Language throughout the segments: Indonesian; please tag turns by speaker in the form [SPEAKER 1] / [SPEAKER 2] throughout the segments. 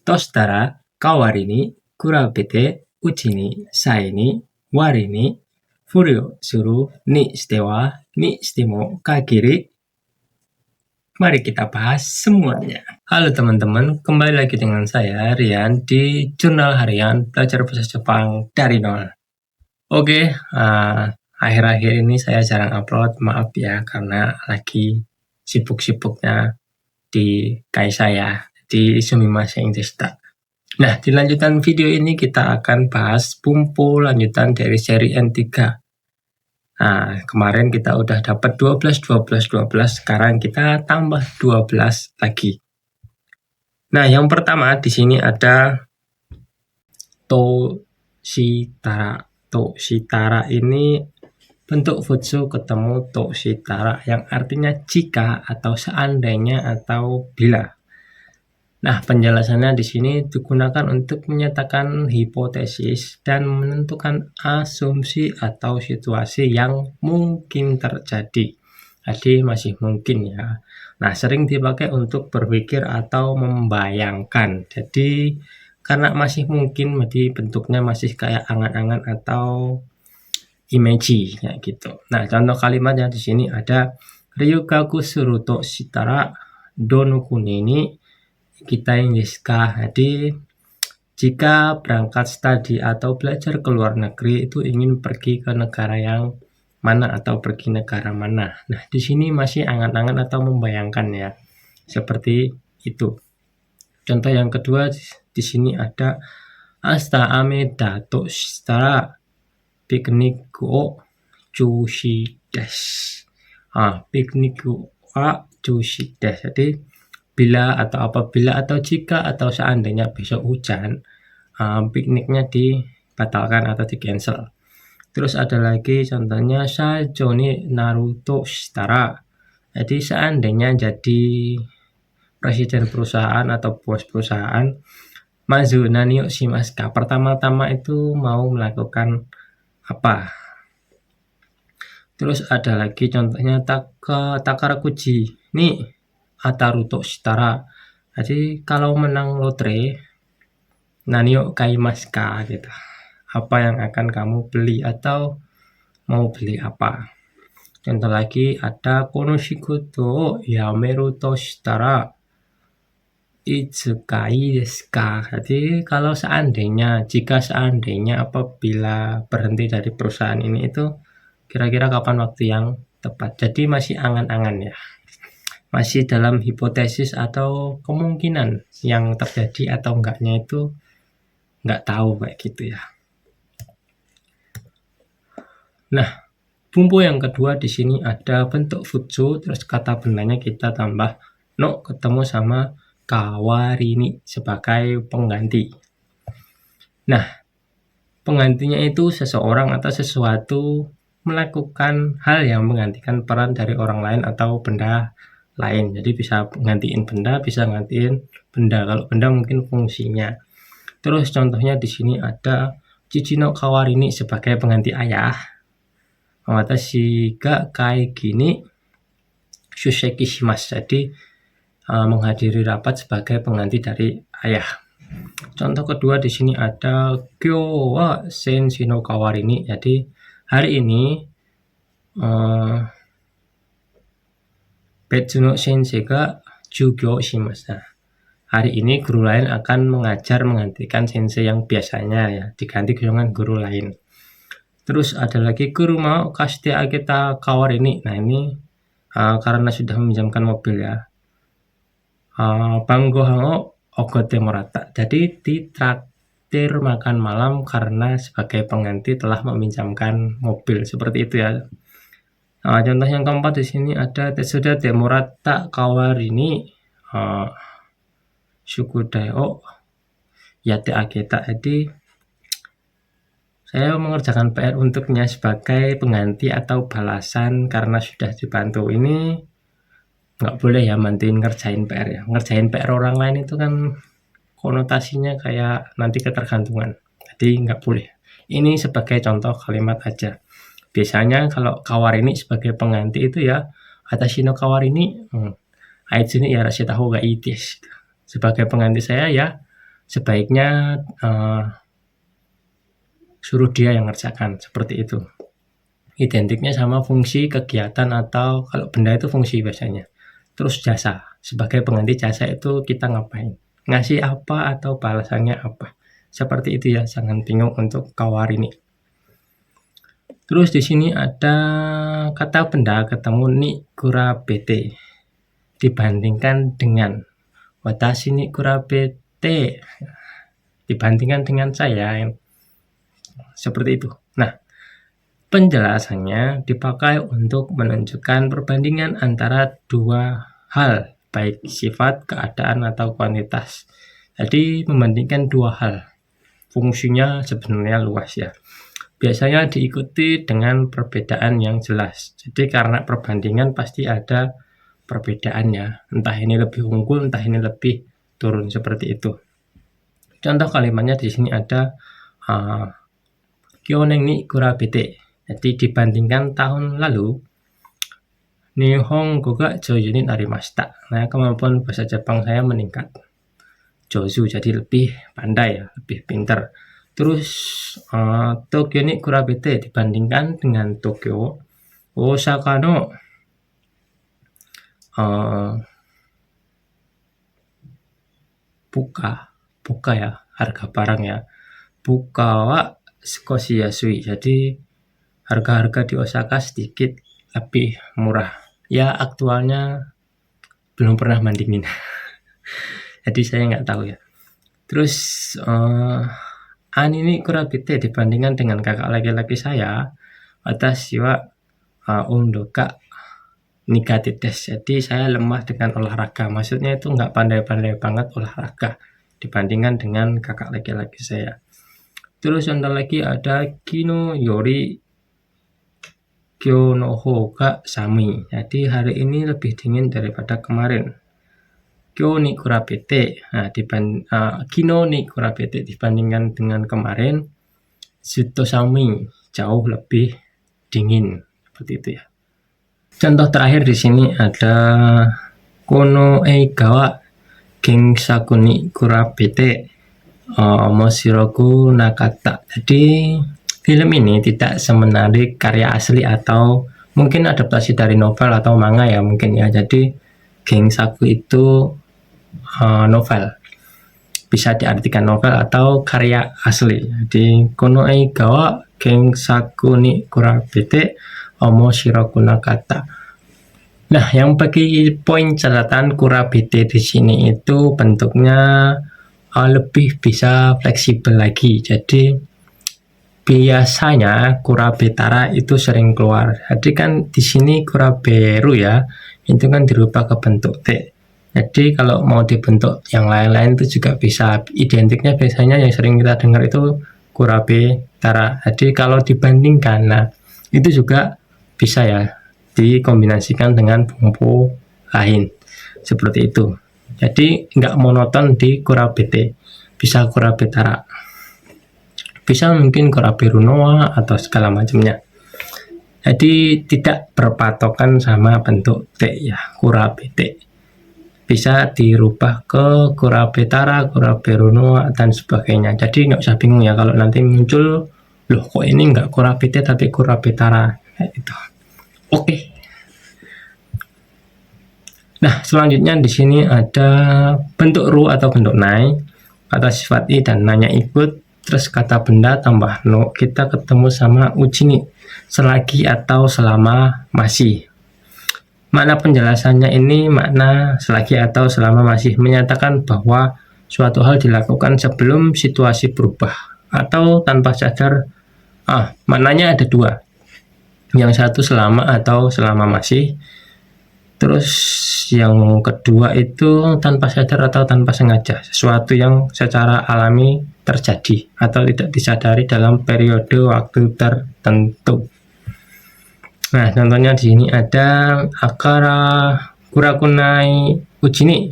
[SPEAKER 1] Tostara kawari ni kurabete uchi ni sai ni wari ni furu suru ni shite wa ni shite mo kakiri. Mari kita bahas semuanya. Halo teman-teman, kembali lagi dengan saya Rian di Jurnal Harian Belajar Bahasa Jepang dari Nol. Oke, akhir-akhir ini saya jarang upload, maaf ya karena lagi sibuk-sibuknya di kai saya di Sumimasen deshita. Nah, di lanjutan video ini kita akan bahas bumpu lanjutan dari seri N3. Nah, kemarin kita udah dapat 12, sekarang kita tambah 12 lagi. Nah, yang pertama di sini ada toshitara. Toshitara ini bentuk futsu ketemu toshitara yang artinya jika atau seandainya atau bila. Nah, penjelasannya di sini digunakan untuk menyatakan hipotesis dan menentukan asumsi atau situasi yang mungkin terjadi. Jadi masih mungkin ya. Nah, sering dipakai untuk berpikir atau membayangkan. Jadi karena masih mungkin, jadi bentuknya masih kayak angan-angan atau image kayak gitu. Nah, contoh kalimatnya di sini ada Ryukaku suru to shitara donoku ni kita deska. Jadi jika berangkat studi atau belajar ke luar negeri itu ingin pergi ke negara yang mana atau pergi negara mana. Nah, di sini masih angan-angan atau membayangkan ya. Seperti itu. Contoh yang kedua di sini ada Asta ame dato shitara piknik o chushi desu. Piknik wa chushi desu. Jadi bila atau apabila atau jika atau seandainya besok hujan, pikniknya dibatalkan atau di cancel. Terus ada lagi contohnya Sajo ni Naruto shitara. Jadi seandainya jadi presiden perusahaan atau bos perusahaan, mazu nani o shimasu ka. Pertama-tama itu mau melakukan apa? Terus ada lagi contohnya Takarakuji ni ataru to shitara. Jadi kalau menang lotre, nani o kaimasu ka gitu. Apa yang akan kamu beli atau mau beli apa? Contoh lagi ada kono shikuto yameru to shitara itsukai desu ka. Jadi kalau seandainya, jika seandainya apabila berhenti dari perusahaan ini itu kira-kira kapan waktu yang tepat. Jadi masih angan-angan ya. Masih dalam hipotesis atau kemungkinan yang terjadi atau enggaknya itu enggak tahu kayak gitu ya. Nah, bumpu yang kedua di sini ada bentuk futsu, terus kata bendanya kita tambah no ketemu sama kawarini sebagai pengganti. Nah, penggantinya itu seseorang atau sesuatu melakukan hal yang menggantikan peran dari orang lain atau benda lain. Jadi bisa gantiin benda, bisa gantiin benda. Kalau benda mungkin fungsinya. Terus contohnya di sini ada Chichi no kawarini sebagai pengganti ayah. Watashi ga kai gini shusheki shimasu. Jadi menghadiri rapat sebagai pengganti dari ayah. Contoh kedua di sini ada Kyo wa senshi no kawarini. Jadi hari ini Betsu no sensei ga jugyo shimasu. Nah, hari ini guru lain akan mengajar menggantikan sensei yang biasanya ya, diganti dengan guru lain. Terus ada lagi guru mau kashite ageta kawarini. Nah, ini karena sudah meminjamkan mobil ya. Banggohan o ogote morata. Jadi ditraktir makan malam karena sebagai pengganti telah meminjamkan mobil. Seperti itu ya. Contoh yang keempat di sini ada Tetsuda de morata kawarini shukudai o yate ageta. Jadi saya mengerjakan PR untuknya sebagai pengganti atau balasan karena sudah dibantu. Ini nggak boleh ya bantuin ngerjain PR ya. Ngerjain PR orang lain itu kan konotasinya kayak nanti ketergantungan. Jadi nggak boleh. Ini sebagai contoh kalimat aja. Biasanya kalau kawarini sebagai pengganti itu ya Watashi no kawarini aitsu ni yarashita hou ga ii desu. Sebagai pengganti saya ya sebaiknya suruh dia yang ngerjakan, seperti itu. Identiknya sama fungsi, kegiatan, atau kalau benda itu fungsi biasanya. Terus jasa, sebagai pengganti jasa itu kita ngapain? Ngasih apa atau balasannya apa? Seperti itu ya, jangan bingung untuk kawarini. Terus di sini ada kata benda ketemu ni kurabete dibandingkan dengan watashi ni kurabete, dibandingkan dengan saya, seperti itu. Nah, penjelasannya dipakai untuk menunjukkan perbandingan antara dua hal, baik sifat, keadaan, atau kuantitas. Jadi membandingkan dua hal. Fungsinya sebenarnya luas ya. Biasanya diikuti dengan perbedaan yang jelas. Jadi karena perbandingan pasti ada perbedaannya. Entah ini lebih unggul, entah ini lebih turun, seperti itu. Contoh kalimatnya di sini ada Kyonen ni kurabete. Jadi dibandingkan tahun lalu, Nihongo ga jouju ni narimashita. Nah, kemampuan bahasa Jepang saya meningkat. Jouju jadi lebih pandai ya, lebih pintar. Terus Tokyo ni kurabete dibandingkan dengan Tokyo, Osaka no buka ya, harga barang ya. Buka wa skoshi yasui. Jadi harga-harga di Osaka sedikit lebih murah. Ya, aktualnya belum pernah bandingin. Jadi saya nggak tahu ya. Terus ani ni kurabete dibandingkan dengan kakak laki-laki saya, watashi wa undo ga nikate desu. Jadi saya lemah dengan olahraga. Maksudnya itu nggak pandai-pandai banget olahraga dibandingkan dengan kakak laki-laki saya. Terus contoh lagi ada kino yori kyo no hou ga samui. Jadi hari ini lebih dingin daripada kemarin. Kyo ni kurabete, kino ni kurabete dibandingkan dengan kemarin, zutto samui, jauh lebih dingin, seperti itu ya. Contoh terakhir di sini ada kono eiga wa gensaku ni kurabete omoshiroku nakata. Jadi film ini tidak semenarik karya asli atau mungkin adaptasi dari novel atau manga ya mungkin ya. Jadi gensaku itu novel, bisa diartikan novel atau karya asli. Jadi kono eiga wa gensaku ni kurabete omoshiroku nakata. Nah, yang bagi poin catatan kurabete di sini itu bentuknya lebih bisa fleksibel lagi. Jadi biasanya kurabetara itu sering keluar. Jadi kan di sini kuraberu ya, itu kan dirubah ke bentuk T. Jadi kalau mau dibentuk yang lain-lain itu juga bisa. Identiknya biasanya yang sering kita dengar itu kurabetara. Jadi kalau dibandingkan, nah itu juga bisa ya dikombinasikan dengan bumbu lain, seperti itu. Jadi nggak monoton di kurabete, bisa kurabetara, bisa mungkin kuraberu noa atau segala macamnya. Jadi tidak berpatokan sama bentuk T ya, kurabete. Bisa dirubah ke kurabetara, kuraberu noa, dan sebagainya. Jadi nggak usah bingung ya kalau nanti muncul, loh kok ini nggak kurabete tapi kurabetara, kayak gitu. Oke. Nah, selanjutnya di sini ada bentuk ru atau bentuk nai, kata sifat i dan nanya ikut, terus kata benda tambah no. Kita ketemu sama uchini, selagi atau selama masih. Makna penjelasannya ini makna selagi atau selama masih menyatakan bahwa suatu hal dilakukan sebelum situasi berubah atau tanpa sadar. Maknanya ada dua. Yang satu selama atau selama masih. Terus yang kedua itu tanpa sadar atau tanpa sengaja, sesuatu yang secara alami terjadi atau tidak disadari dalam periode waktu tertentu. Nah, contohnya di sini ada akara kurakunai uchi ni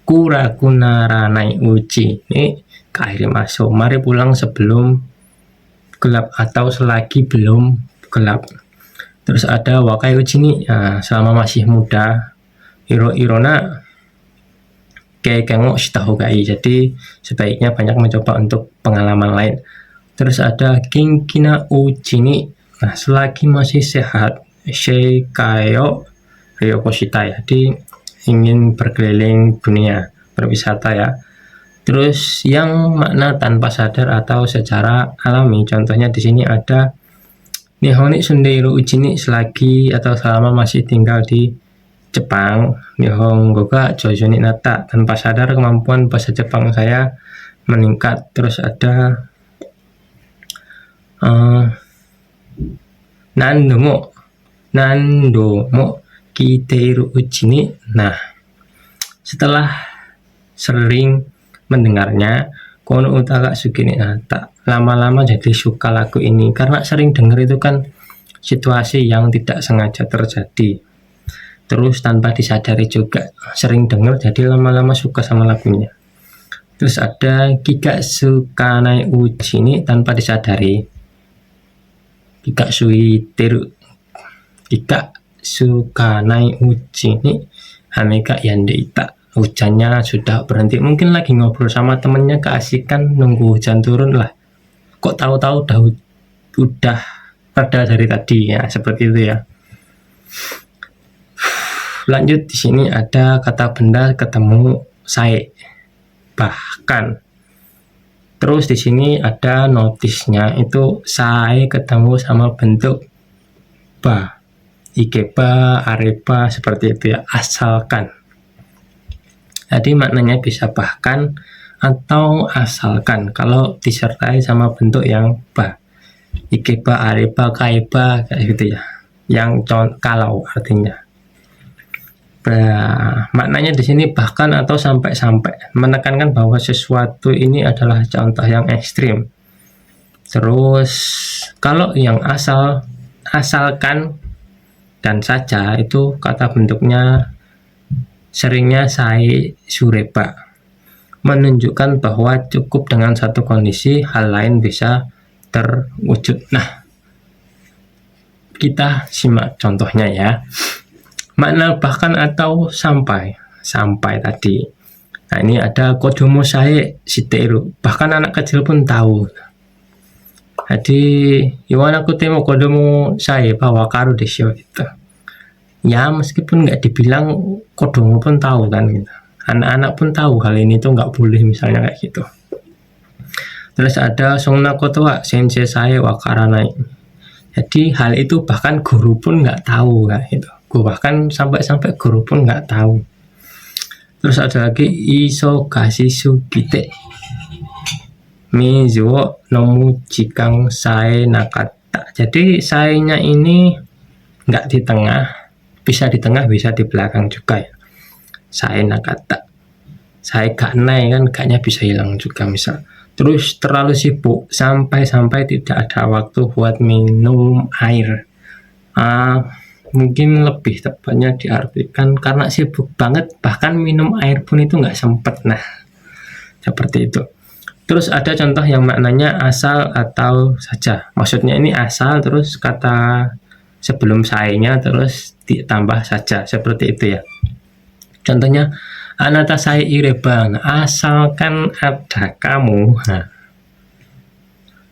[SPEAKER 1] kurakunaranai uchi. Ini kairi masuk, mari pulang sebelum gelap atau selagi belum gelap. Terus ada wakai uchi ni, selama masih muda. Iro irona kengok shitahogai. Jadi sebaiknya banyak mencoba untuk pengalaman lain. Terus ada Kinkina Uchini. Nah, selagi masih sehat, Sheikayo Ryokoshita. Jadi ingin berkeliling dunia, berwisata ya. Terus yang makna tanpa sadar atau secara alami, contohnya di sini ada Nihoni Sundeiru Uchini, selagi atau selama masih tinggal di Jepang. Nihongo ga Jojo ni nata, tanpa sadar kemampuan bahasa Jepang saya meningkat. Terus ada Nandomo Kiteiru Uchini. Nah, setelah sering mendengarnya, kono utaka sugini nata, lama-lama jadi suka lagu ini. Karena sering dengar itu kan situasi yang tidak sengaja terjadi, terus tanpa disadari juga sering dengar, jadi lama-lama suka sama lagunya. Terus ada Kika Sukanai Uchini, tanpa disadari. Kika Suiteru, Kika Sukanai Uchini Hameka Yandeita. Hujannya sudah berhenti, mungkin lagi ngobrol sama temennya keasikan nunggu hujan turun lah, kok tahu-tahu udah reda dari tadi ya, seperti itu ya. Lanjut, di sini ada kata benda ketemu sae, bahkan. Terus di sini ada notisnya, itu sae ketemu sama bentuk ba, ikeba, areba, seperti itu ya, asalkan. Jadi maknanya bisa bahkan atau asalkan kalau disertai sama bentuk yang ba, ikeba, areba, kaiba, kayak gitu ya, yang kalau artinya. Nah, maknanya di sini bahkan atau sampai-sampai, menekankan bahwa sesuatu ini adalah contoh yang ekstrim. Terus kalau yang asalkan dan saja, itu kata bentuknya seringnya sai sureba, menunjukkan bahwa cukup dengan satu kondisi, hal lain bisa terwujud. Nah, kita simak contohnya ya. Makna bahkan atau sampai tadi. Nah, ini ada kodomo sae shiteru, bahkan anak kecil pun tahu. Jadi Iwana kutemo kodomo sae wa wakaru desho gitu. Ya, meskipun nggak dibilang, kodomo pun tahu kan gitu. Anak-anak pun tahu hal ini tuh nggak boleh, misalnya kayak gitu. Terus ada sonna koto wa sensei sae wakaranai. Jadi hal itu bahkan guru pun nggak tahu kayak gitu. Bahkan sampai guru pun nggak tahu. Terus ada lagi isogashi sugite mizuo nomu jikang sae nakata. Jadi sae-nya ini nggak di tengah, bisa di tengah, bisa di belakang juga ya. Sae nakata, sae gak nai kan, gaknya bisa hilang juga misal. Terus terlalu sibuk sampai tidak ada waktu buat minum air. Mungkin lebih tepatnya diartikan karena sibuk banget, bahkan minum air pun itu nggak sempet. Nah, seperti itu. Terus ada contoh yang maknanya asal atau saja. Maksudnya ini asal, terus kata sebelum sae-nya terus ditambah saja, seperti itu ya. Contohnya anata sae ireba, asalkan ada kamu. Nah,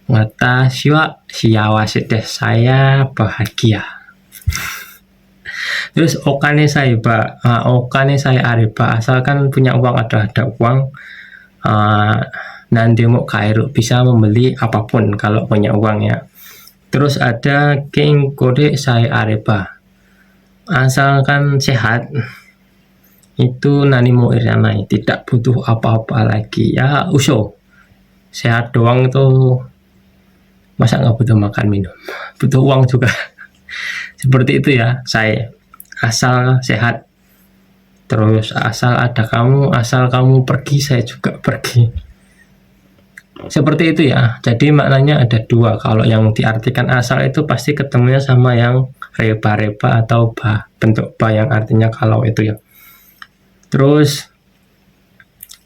[SPEAKER 1] watashi wa shiawase desu, saya bahagia. Terus okane saiba, okane saya areba, asalkan punya uang, ada uang. Nandemo kairu, bisa membeli apapun kalau punya uang ya. Terus ada king kode saya areba, asalkan sehat, itu nanimo iranai, tidak butuh apa-apa lagi ya. Uso sehat doang itu, masa nggak butuh makan minum, butuh uang juga. Seperti itu ya, saya asal sehat, terus asal ada kamu, asal kamu pergi, saya juga pergi. Seperti itu ya. Jadi maknanya ada dua. Kalau yang diartikan asal itu pasti ketemunya sama yang reba-reba atau ba, bentuk ba yang artinya kalau itu ya. Terus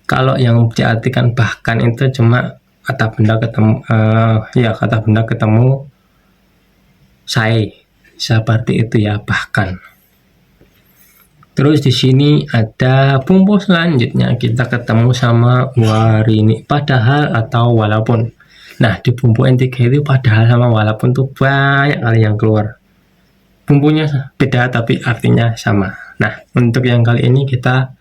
[SPEAKER 1] kalau yang diartikan bahkan itu cuma kata benda ketemu, kata benda ketemu sae, seperti itu ya, bahkan. Terus di sini ada bumbu selanjutnya kita ketemu sama warini padahal atau walaupun. Nah, di bumbu N3 itu padahal sama walaupun tuh banyak kali yang keluar. Bumbunya beda tapi artinya sama. Nah, untuk yang kali ini kita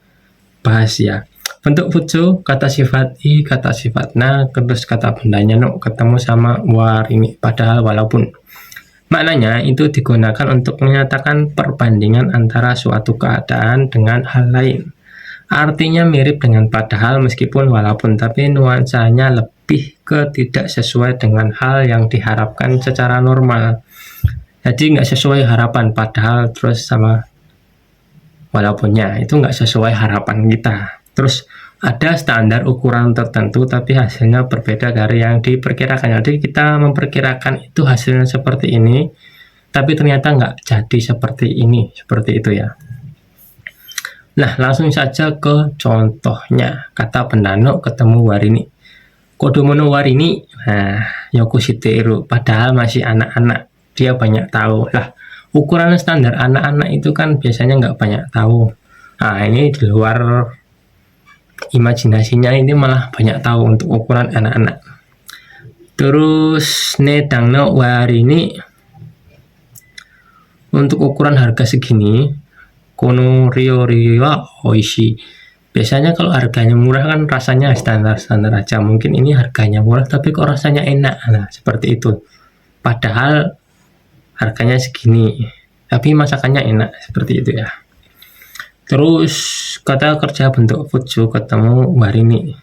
[SPEAKER 1] bahas ya. Bentuk fujo, kata sifat i, kata sifat na, terus kata bendanya no ketemu sama warini padahal walaupun. Maknanya itu digunakan untuk menyatakan perbandingan antara suatu keadaan dengan hal lain. Artinya mirip dengan padahal meskipun walaupun, tapi nuansanya lebih ke tidak sesuai dengan hal yang diharapkan secara normal. Jadi nggak sesuai harapan, padahal terus sama walaupunnya itu nggak sesuai harapan kita. Terus ada standar ukuran tertentu tapi hasilnya berbeda dari yang diperkirakan. Jadi kita memperkirakan itu hasilnya seperti ini, tapi ternyata nggak jadi seperti ini, seperti itu ya. Nah, langsung saja ke contohnya. Kata bendano ketemu warini. Kodomono warini, nah, yokushiteru, padahal masih anak-anak, dia banyak tahu. Lah, ukuran standar anak-anak itu kan biasanya nggak banyak tahu. Nah, ini di luar imajinasinya, ini malah banyak tahu untuk ukuran anak-anak. Terus nedangno warini, untuk ukuran harga segini, kono rio-rio oishi. Biasanya kalau harganya murah kan rasanya standar-standar aja. Mungkin ini harganya murah tapi kok rasanya enak. Nah, seperti itu. Padahal harganya segini, tapi masakannya enak, seperti itu ya. Terus kata kerja bentuk fujo ketemu warini.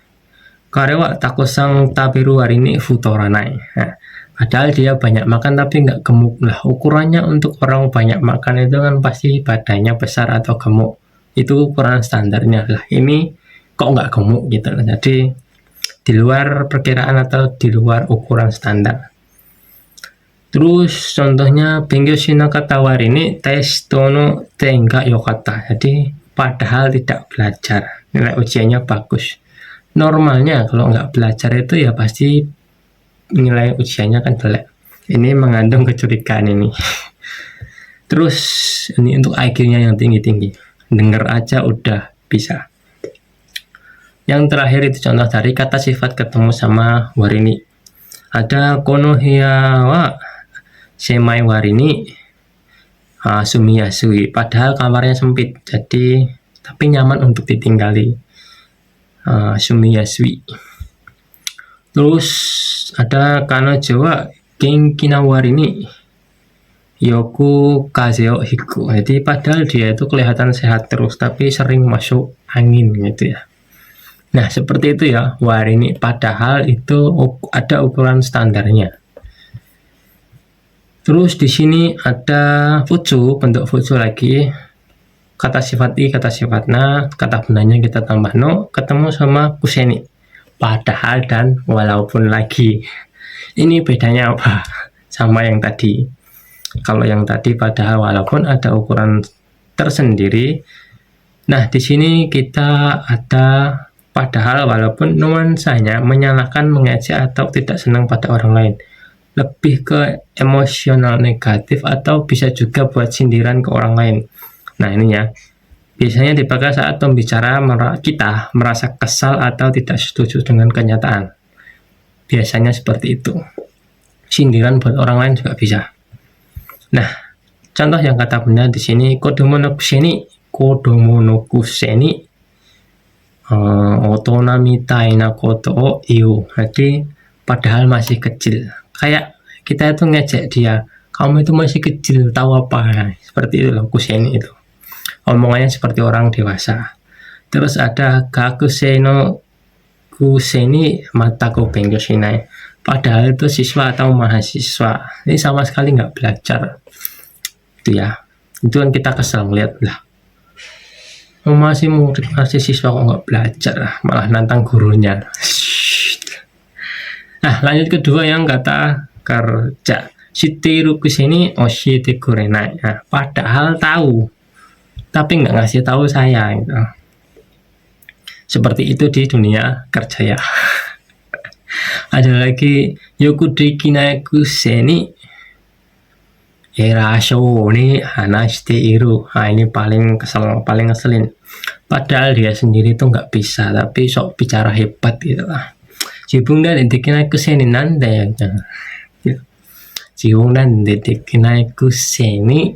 [SPEAKER 1] Karewa takusang tabiru warini futoranai. Nah, padahal dia banyak makan tapi nggak gemuk. Lah, ukurannya untuk orang banyak makan itu kan pasti badannya besar atau gemuk. Itu ukuran standarnya. Lah, ini kok nggak gemuk gitu. Jadi di luar perkiraan atau di luar ukuran standar. Terus contohnya Bengyoshina kata warini testono tenga yokata. Jadi padahal tidak belajar, nilai ujiannya bagus. Normalnya kalau nggak belajar itu ya pasti nilai ujiannya kan jelek. Ini mengandung kecurigaan ini. Terus ini untuk IQ-nya yang tinggi-tinggi. Dengar aja udah bisa. Yang terakhir itu contoh dari kata sifat ketemu sama warini. Ada konohiyawa semai warini sumiyasui, padahal kamarnya sempit, jadi tapi nyaman untuk ditinggali. Sumiyasui. Terus ada kanojo wa genki na warini yoku kazeo hiku. Jadi padahal dia itu kelihatan sehat terus tapi sering masuk angin gitu ya. Nah, seperti itu ya warini, padahal itu ada ukuran standarnya. Terus di sini ada fujo, bentuk fujo lagi. Kata sifat i, kata sifat na, kata bendanya kita tambah no, ketemu sama kuseni. Padahal dan walaupun lagi. Ini bedanya apa? Sama yang tadi. Kalau yang tadi padahal walaupun ada ukuran tersendiri. Nah, di sini kita ada padahal walaupun nuansanya menyalahkan, mengejek atau tidak senang pada orang lain. Lebih ke emosional negatif atau bisa juga buat sindiran ke orang lain. Nah, ini ya. Biasanya dipakai saat pembicara kita merasa kesal atau tidak setuju dengan kenyataan. Biasanya seperti itu. Sindiran buat orang lain juga bisa. Nah, contoh yang kata benda di sini kodomo no kuseni otona mitai na koto o iu. Jadi padahal masih kecil. Kayak kita itu ngejek dia, kamu itu masih kecil, tahu apa? Nah, seperti itu loh kuseni itu. Omongannya seperti orang dewasa. Terus ada gakuseno kuseni mataku bengyoshinai. Padahal itu siswa atau mahasiswa. Ini sama sekali nggak belajar. Itu ya. Itu kan kita kesel ngeliat lah. Masih murid, masih siswa kok nggak belajar, malah nantang gurunya. Nah, lanjut kedua yang kata kerja. Shiteru kuseni oshite kurenai. Nah, padahal tahu, tapi nggak ngasih tahu saya. Gitu. Seperti itu di dunia kerja ya. Ada lagi yoku dekinai kuseni Erasho ini hanashite iru. Nah, ini paling kesel, paling ngeselin. Padahal dia sendiri tuh nggak bisa, tapi sok bicara hebat gitu lah. Jibungdan dekinai kuseni nanda ya. Jibungdan dekinai kuseni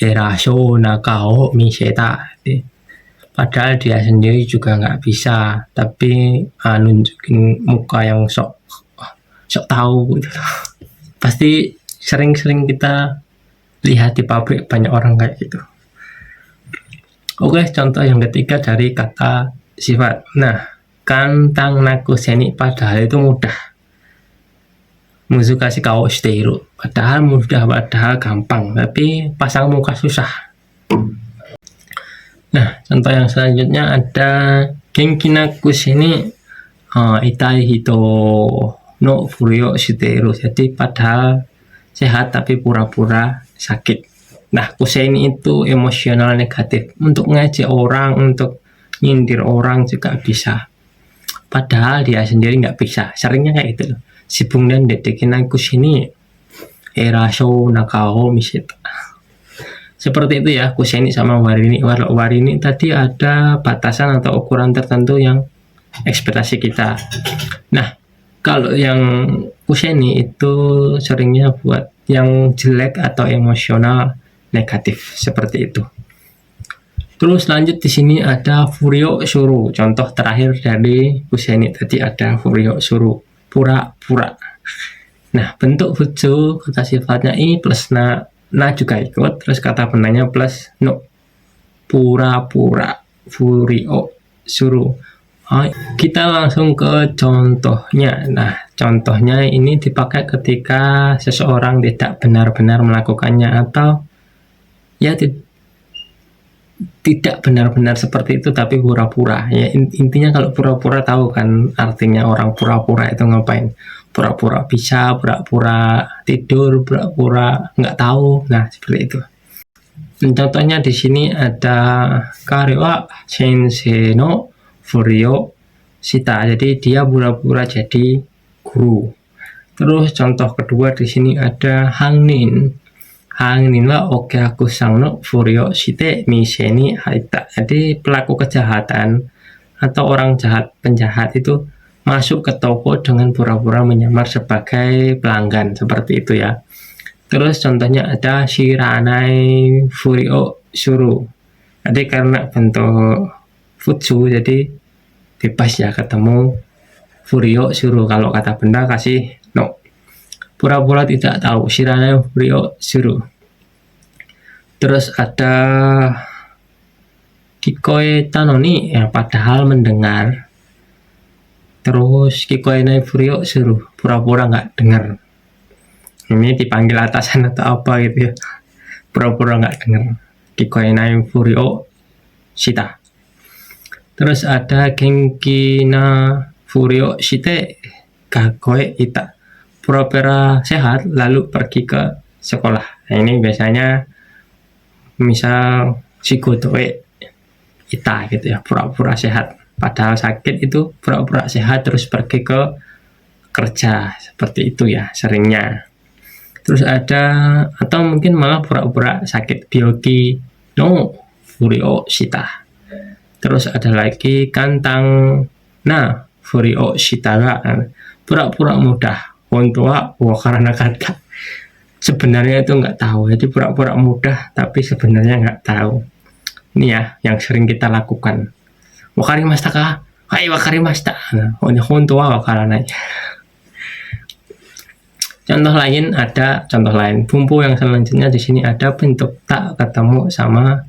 [SPEAKER 1] erasho nakao miseta. Padahal dia sendiri juga nggak bisa, tapi nunjukin muka yang sok tahu gitu. Pasti sering-sering kita lihat di pabrik banyak orang kayak gitu. Oke, contoh yang ketiga dari kata sifat. Nah, kantang nakuseni padahal itu mudah. Muzukasi kao shiteiru. Padahal mudah, padahal gampang, tapi pasang muka susah. Nah, contoh yang selanjutnya ada genki nakuseni itai hito no furio shiteiru. Jadi padahal sehat tapi pura-pura sakit. Nah, kuseni itu emosional negatif. Untuk ngajak orang, untuk nyindir orang juga bisa. Padahal dia sendiri nggak bisa. Seringnya kayak gitu loh. Sibung dan dedekin kuseni erasho nakao miseta. Seperti itu ya, kuseni sama warini. Warini tadi ada batasan atau ukuran tertentu yang ekspektasi kita. Nah, kalau yang kuseni itu seringnya buat yang jelek atau emosional negatif seperti itu. Terus lanjut di sini ada furio suru. Contoh terakhir dari kuseni tadi ada furio suru, pura-pura. Nah, bentuk futsu kata sifatnya i plus na juga ikut, terus kata bendanya plus no, pura-pura, furio suru. Kita langsung ke contohnya. Nah, contohnya ini dipakai ketika seseorang tidak benar-benar melakukannya atau ya tidak benar-benar seperti itu tapi pura-pura. Ya intinya kalau pura-pura tahu kan artinya orang pura-pura itu ngapain? Pura-pura bisa, pura-pura tidur, pura-pura nggak tahu. Nah, seperti itu. Contohnya di sini ada karewa sensei no furio shita. Jadi dia pura-pura jadi guru. Terus contoh kedua di sini ada hangnin. Hangnin wa okeaku sang no furio shite miseni haita. Jadi pelaku kejahatan atau orang jahat, penjahat itu masuk ke toko dengan pura-pura menyamar sebagai pelanggan, seperti itu ya. Terus contohnya ada shiranai furio suru. Jadi karena bentuk futsu jadi bebas ya ketemu furio suru. Kalau kata benda kasih no. Pura-pura tidak tahu, shiranai furio suru. Terus ada kikoe tanoni ya padahal mendengar. Terus kikoe nai furio suru, pura-pura nggak dengar. Ini dipanggil atasan atau apa gitu ya, pura-pura nggak dengar. Kikoe nai furio shita. Terus ada genki na furio shite kakoe ita, pura-pura sehat lalu pergi ke sekolah. Nah, ini biasanya misal shigotoe ita gitu ya, pura-pura sehat padahal sakit, itu pura-pura sehat terus pergi ke kerja, seperti itu ya seringnya. Terus ada atau mungkin malah pura-pura sakit, byoki no furio shita. Terus ada lagi kantang na furio shita ga, pura-pura mudah, hontoa wakarana kata. Sebenarnya itu nggak tahu, jadi pura-pura mudah tapi sebenarnya nggak tahu. Ini ya yang sering kita lakukan. Wakarimashita ka? Hai wakarimashita. Hontoa wakaranai. Contoh lain, bumbu yang selanjutnya di sini ada bentuk tak ketemu sama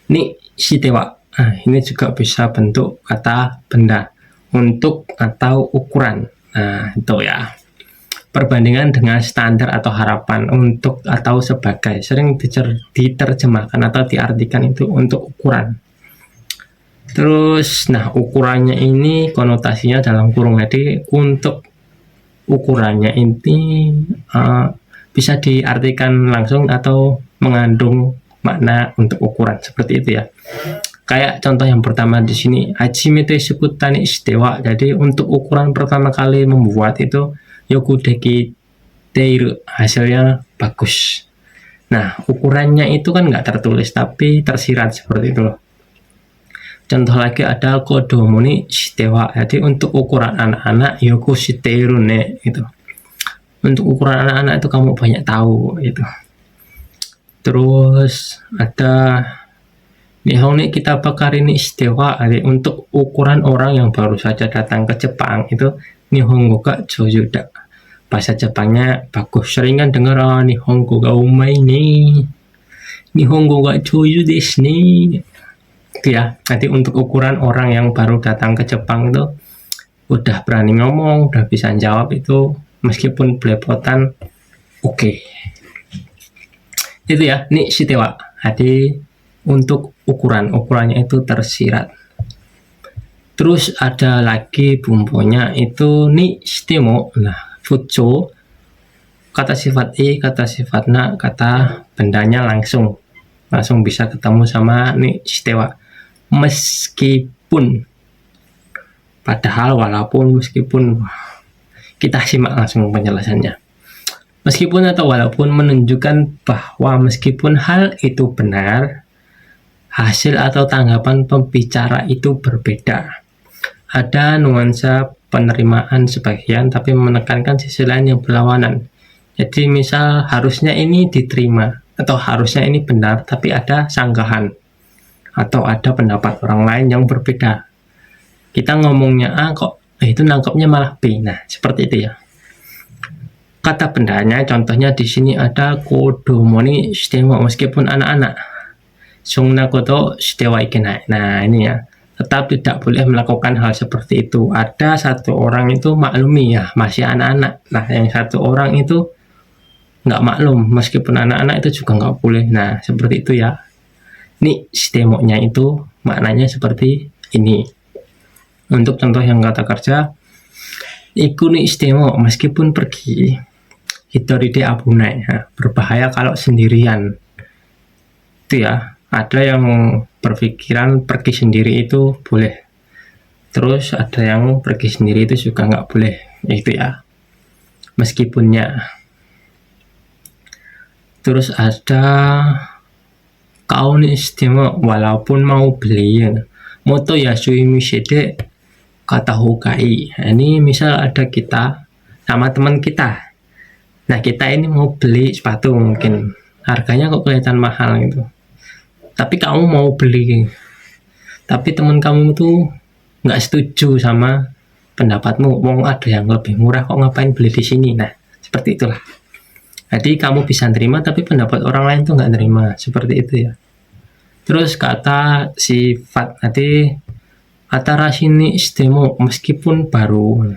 [SPEAKER 1] ni shitewa. Nah, ini juga bisa bentuk kata benda, untuk atau ukuran. Nah, itu ya. Perbandingan dengan standar atau harapan, untuk atau sebagai, sering diterjemahkan atau diartikan itu untuk ukuran. Terus, nah ukurannya ini konotasinya dalam kurung, jadi untuk ukurannya ini bisa diartikan langsung atau mengandung makna untuk ukuran, seperti itu ya. Kayak contoh yang pertama di sini, hajimete shikutani shitewa. Jadi untuk ukuran pertama kali membuat itu yokudeki shiteiru, hasilnya bagus. Nah, ukurannya itu kan nggak tertulis tapi tersirat seperti itu loh. Contoh lagi ada kodomo ni shitewa. Jadi untuk ukuran anak-anak yoku shiteiru ne gitu. Untuk ukuran anak-anak itu kamu banyak tahu gitu. Terus ada Nihon ni kita bakar ini shitewa. Jadi untuk ukuran orang yang baru saja datang ke Jepang itu Nihongo ga joju da. Bahasa Jepangnya bagus. Sering kan dengar Nihongo ga umai ni, Nihongo ga joju desu ni. Itu ya. Nanti untuk ukuran orang yang baru datang ke Jepang itu udah berani ngomong, udah bisa jawab itu meskipun belepotan, oke. Itu ya, ini shitewa. Jadi untuk ukurannya itu tersirat. Terus ada lagi bumbunya itu ni shitemo. Nah, futsu, kata sifat i, kata sifat na, kata bendanya langsung bisa ketemu sama ni shitewa. Meskipun, padahal, walaupun, meskipun, kita simak langsung penjelasannya. Meskipun atau walaupun menunjukkan bahwa meskipun hal itu benar, hasil atau tanggapan pembicara itu berbeda. Ada nuansa penerimaan sebagian tapi menekankan sisi lain yang berlawanan. Jadi misal harusnya ini diterima atau harusnya ini benar tapi ada sanggahan atau ada pendapat orang lain yang berbeda. Kita ngomongnya A kok itu nangkepnya malah B. Nah, seperti itu ya. Kata bendanya contohnya di sini ada kodomo ni shitemo, meskipun anak-anak. Sungna koto shitewa ikenai. Nah, ini ya. Tetap tidak boleh melakukan hal seperti itu. Ada satu orang itu maklumi ya, masih anak-anak. Nah, yang satu orang itu nggak maklum, meskipun anak-anak itu juga nggak boleh. Nah, seperti itu ya. Ini shitemo-nya itu maknanya seperti ini. Untuk contoh yang kata kerja, iku ni shitemo, meskipun pergi, hitoride abunai, ya, berbahaya kalau sendirian. Itu ya. Ada yang berpikiran pergi sendiri itu boleh. Terus ada yang pergi sendiri itu juga nggak boleh. Itu ya. Meskipunnya. Terus ada kau ni shitemo, walaupun mau beli. Moto yasui mishede kata hokai. Nah, ini misal ada kita sama teman kita. Nah, kita ini mau beli sepatu mungkin. Harganya kok kelihatan mahal gitu. Tapi kamu mau beli, tapi teman kamu tuh nggak setuju sama pendapatmu. Mau ada yang lebih murah kok ngapain beli di sini? Nah, seperti itulah. Jadi kamu bisa terima, tapi pendapat orang lain tuh nggak terima. Seperti itu ya. Terus kata sifat nanti atarashi ni shitemo, meskipun baru.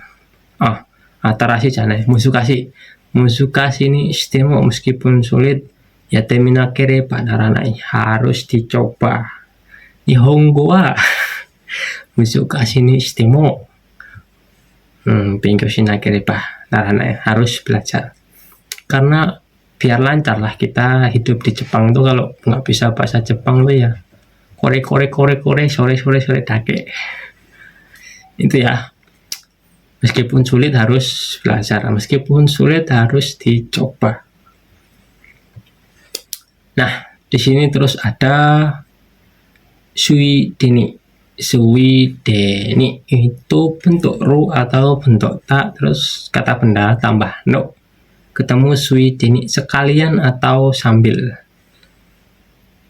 [SPEAKER 1] Atarashi jangan, musukashi ni shitemo, meskipun sulit. Ya teminakereba naranai, harus dicoba. Nihongo wa musukashi ni shitemo benkyou shinakereba naranai, harus belajar. Karena biar lancar lah kita hidup di Jepang tuh. Kalau nggak bisa bahasa Jepang tuh ya kore sore dake. Itu ya. Meskipun sulit harus belajar, meskipun sulit harus dicoba. Nah, di sini terus ada sui deni. Sui deni itu bentuk ru atau bentuk ta, terus kata benda tambah no. Ketemu sui deni sekalian atau sambil.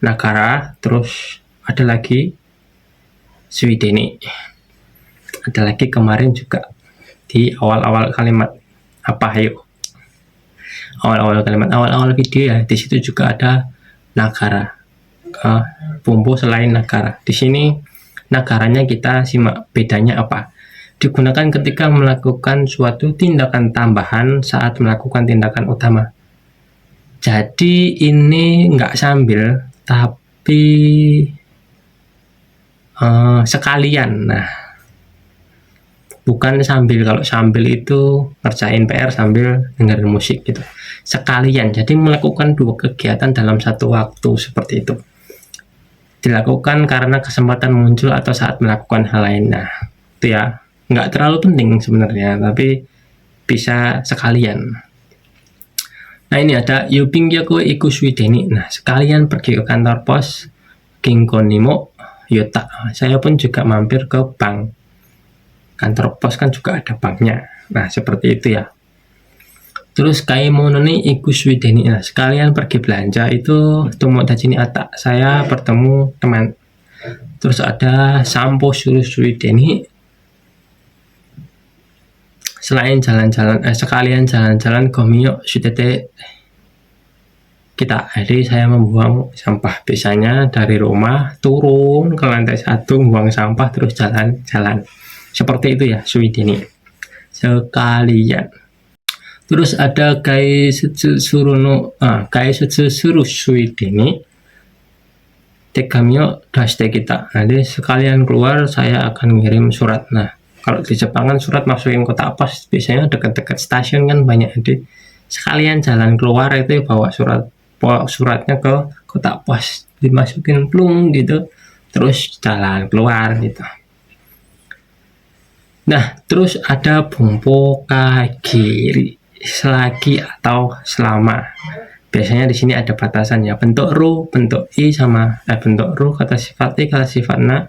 [SPEAKER 1] Nakara, terus ada lagi sui deni. Ada lagi kemarin juga di awal-awal kalimat. Apa ayo? Awal-awal kalimat, awal-awal video ya. Di situ juga ada nagara, bumbu selain nagara. Di sini nagaranya kita simak bedanya apa. Digunakan ketika melakukan suatu tindakan tambahan saat melakukan tindakan utama. Jadi ini nggak sambil, tapi sekalian. Nah, bukan sambil. Kalau sambil itu ngerjain PR sambil dengerin musik gitu. Sekalian, jadi melakukan dua kegiatan dalam satu waktu seperti itu. Dilakukan karena kesempatan muncul atau saat melakukan hal lain. Nah, itu ya, nggak terlalu penting sebenarnya, tapi bisa sekalian. Nah ini ada Yupingya koe iku suideni. Nah sekalian pergi ke kantor pos Kinkonimo Yota. Saya pun juga mampir ke bank. Kantor pos kan juga ada banknya. Nah seperti itu ya. Terus Kaimononi iku suideni. Nah sekalian pergi belanja itu Tomodachi ni ata. Saya bertemu teman. Terus ada Sampo Suru Suideni. Selain jalan-jalan, sekalian jalan-jalan Gomiyo Sudete kita. Jadi saya membuang sampah. Biasanya dari rumah turun ke lantai 1 membuang sampah terus jalan-jalan. Seperti itu ya Suideni. Sekalian. Terus ada Gaisutsu Suru Suideni. Tegamio daste kita. Nanti sekalian keluar saya akan ngirim surat. Nah, kalau di Jepang kan surat masukin kotak pos biasanya dekat-dekat stasiun kan banyak. Jadi sekalian jalan keluar itu bawa suratnya ke kotak pos, dimasukin plung gitu, terus jalan keluar gitu. Nah, terus ada Bumpo Kagiri, selagi atau selama. Biasanya di sini ada batasannya. Bentuk ru, bentuk i sama bentuk ru kata sifat i, kata sifat na,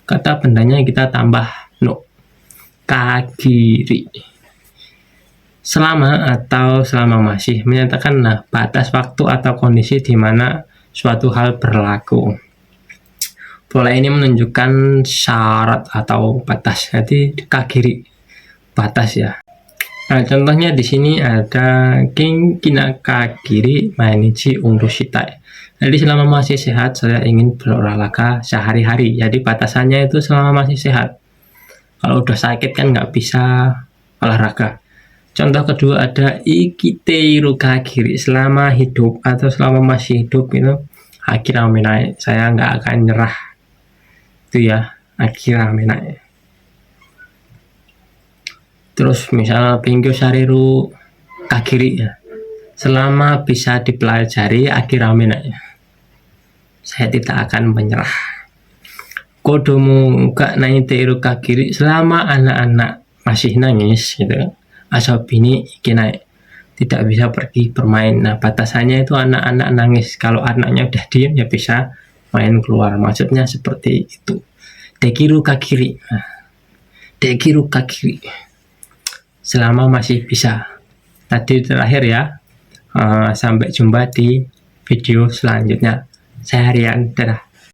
[SPEAKER 1] kata bendanya kita tambah no. Kagiri. Selama atau selama masih menyatakan batas waktu atau kondisi di mana suatu hal berlaku. Pola ini menunjukkan syarat atau batas. Jadi kagiri batas ya. Nah, contohnya di sini ada Kinkina Kagiri Mainichi Ungushitai. Jadi selama masih sehat saya ingin berolahraga sehari-hari. Jadi batasannya itu selama masih sehat. Kalau udah sakit kan nggak bisa olahraga. Contoh kedua ada Ikiteiru Kagiri, selama hidup atau selama masih hidup itu akiramenai, saya nggak akan nyerah. Itu ya akiramenai. Terus misalnya Pingyo Shariru Kagiri ya, selama bisa dipelajari akiramenai, saya tidak akan menyerah. Kodomo ga naiteiru Kagiri, selama anak-anak masih nangis gitu, asobini ikinai, tidak bisa pergi bermain. Nah batasannya itu anak-anak nangis. Kalau anaknya udah diam ya bisa main keluar. Maksudnya seperti itu. Dekiru Kagiri. Nah, Dekiru Kagiri, selama masih bisa. Tadi terakhir ya. Sampai jumpa di video selanjutnya. Saya Rian, dadah.